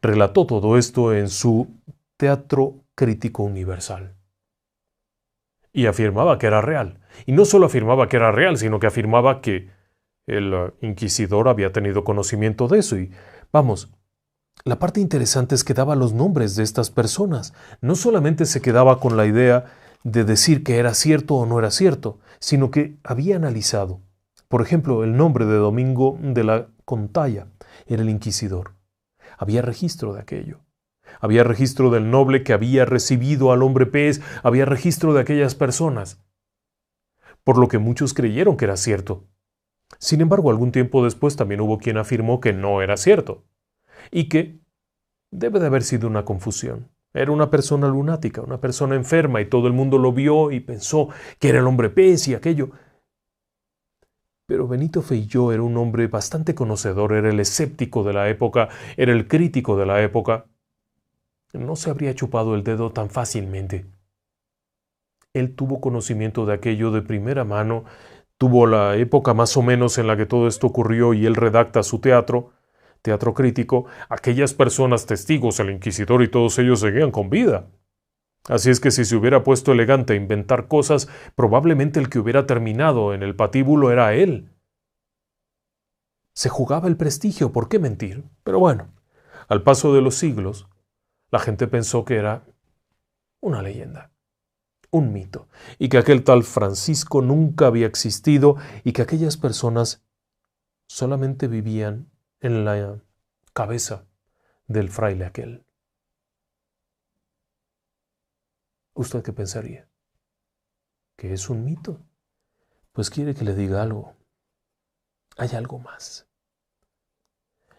relató todo esto en su Teatro Crítico Universal. Y afirmaba que era real. Y no solo afirmaba que era real, sino que afirmaba que el inquisidor había tenido conocimiento de eso. Y vamos, la parte interesante es que daba los nombres de estas personas. No solamente se quedaba con la idea de decir que era cierto o no era cierto, sino que había analizado. Por ejemplo, el nombre de Domingo de la Contalla era el inquisidor. Había registro de aquello. Había registro del noble que había recibido al hombre pez, había registro de aquellas personas. Por lo que muchos creyeron que era cierto. Sin embargo, algún tiempo después también hubo quien afirmó que no era cierto. Y que debe de haber sido una confusión. Era una persona lunática, una persona enferma, y todo el mundo lo vio y pensó que era el hombre pez y aquello. Pero Benito Feijó era un hombre bastante conocedor, era el escéptico de la época, era el crítico de la época. No se habría chupado el dedo tan fácilmente. Él tuvo conocimiento de aquello de primera mano, tuvo la época más o menos en la que todo esto ocurrió y él redacta su teatro crítico. Aquellas personas testigos, el inquisidor y todos ellos seguían con vida. Así es que si se hubiera puesto elegante a inventar cosas, probablemente el que hubiera terminado en el patíbulo era él. Se jugaba el prestigio, ¿por qué mentir? Pero bueno, al paso de los siglos, la gente pensó que era una leyenda, un mito, y que aquel tal Francisco nunca había existido y que aquellas personas solamente vivían en la cabeza del fraile aquel. ¿Usted qué pensaría? ¿Que es un mito? Pues quiere que le diga algo. Hay algo más.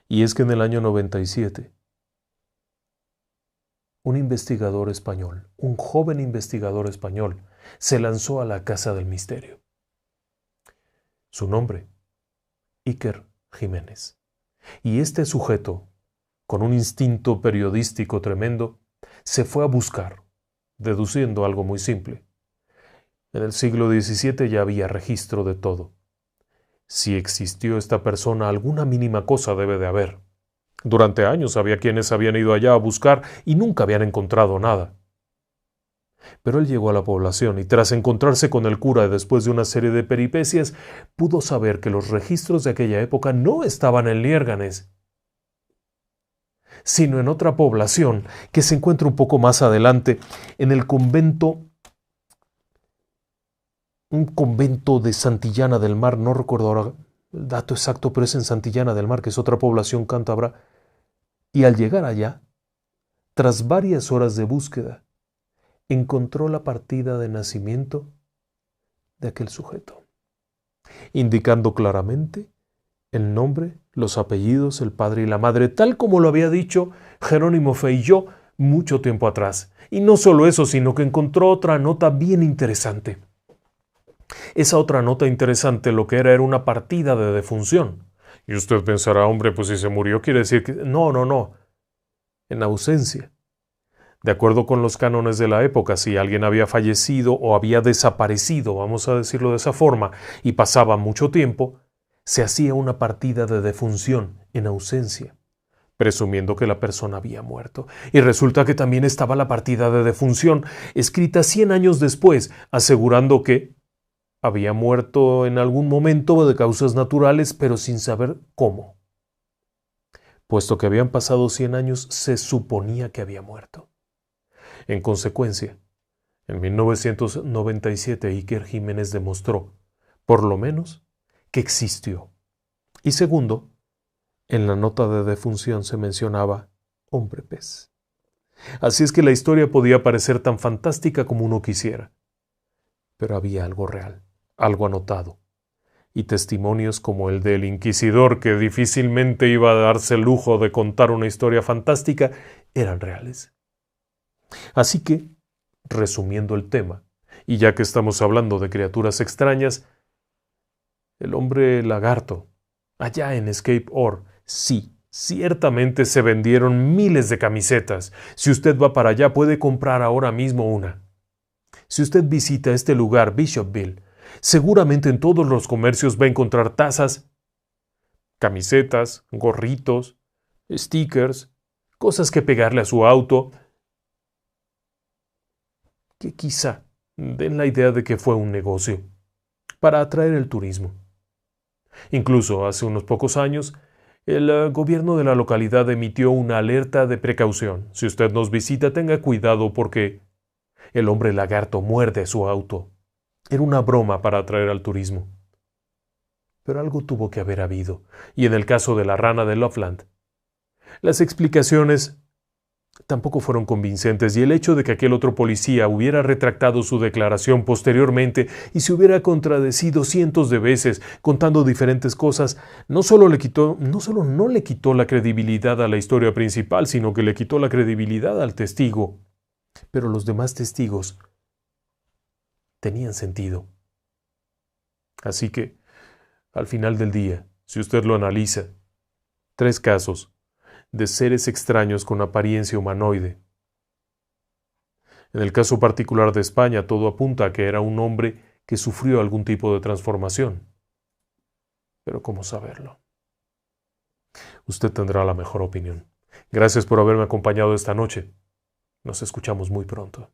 Y es que en el año 97, un investigador español, un joven investigador español, se lanzó a la Casa del Misterio. Su nombre, Iker Jiménez. Y este sujeto, con un instinto periodístico tremendo, se fue a buscar, deduciendo algo muy simple. En el siglo XVII ya había registro de todo. Si existió esta persona, alguna mínima cosa debe de haber. Durante años había quienes habían ido allá a buscar y nunca habían encontrado nada. Pero él llegó a la población y tras encontrarse con el cura después de una serie de peripecias, pudo saber que los registros de aquella época no estaban en Liérganes, sino en otra población que se encuentra un poco más adelante, en el convento, un convento de Santillana del Mar, no recuerdo ahora el dato exacto, pero es en Santillana del Mar, que es otra población cántabra, y al llegar allá, tras varias horas de búsqueda, encontró la partida de nacimiento de aquel sujeto, indicando claramente el nombre, los apellidos, el padre y la madre, tal como lo había dicho Jerónimo Feijó mucho tiempo atrás. Y no solo eso, sino que encontró otra nota bien interesante. Esa otra nota interesante lo que era una partida de defunción. Y usted pensará, hombre, pues si se murió quiere decir que... No. En ausencia. De acuerdo con los cánones de la época, si alguien había fallecido o había desaparecido, vamos a decirlo de esa forma, y pasaba mucho tiempo, se hacía una partida de defunción en ausencia, presumiendo que la persona había muerto. Y resulta que también estaba la partida de defunción, escrita 100 años después, asegurando que Había muerto en algún momento de causas naturales, pero sin saber cómo. Puesto que habían pasado 100 años, se suponía que había muerto. En consecuencia, en 1997 Iker Jiménez demostró, por lo menos, que existió. Y segundo, en la nota de defunción se mencionaba hombre pez. Así es que la historia podía parecer tan fantástica como uno quisiera. Pero había algo real, algo anotado, y testimonios como el del inquisidor, que difícilmente iba a darse el lujo de contar una historia fantástica, eran reales. Así que, resumiendo el tema, y ya que estamos hablando de criaturas extrañas, el hombre lagarto, allá en Escape Ore, sí, ciertamente se vendieron miles de camisetas. Si usted va para allá, puede comprar ahora mismo una. Si usted visita este lugar, Bishopville, seguramente en todos los comercios va a encontrar tazas, camisetas, gorritos, stickers, cosas que pegarle a su auto, que quizá den la idea de que fue un negocio para atraer el turismo. Incluso hace unos pocos años, el gobierno de la localidad emitió una alerta de precaución. Si usted nos visita, tenga cuidado porque el hombre lagarto muerde su auto. Era una broma para atraer al turismo. Pero algo tuvo que haber habido, y en el caso de la rana de Loveland, las explicaciones tampoco fueron convincentes, y el hecho de que aquel otro policía hubiera retractado su declaración posteriormente y se hubiera contradecido cientos de veces contando diferentes cosas, no solo no le quitó la credibilidad a la historia principal, sino que le quitó la credibilidad al testigo. Pero los demás testigos tenían sentido. Así que, al final del día, si usted lo analiza, 3 casos de seres extraños con apariencia humanoide. En el caso particular de España, todo apunta a que era un hombre que sufrió algún tipo de transformación. Pero ¿cómo saberlo? Usted tendrá la mejor opinión. Gracias por haberme acompañado esta noche. Nos escuchamos muy pronto.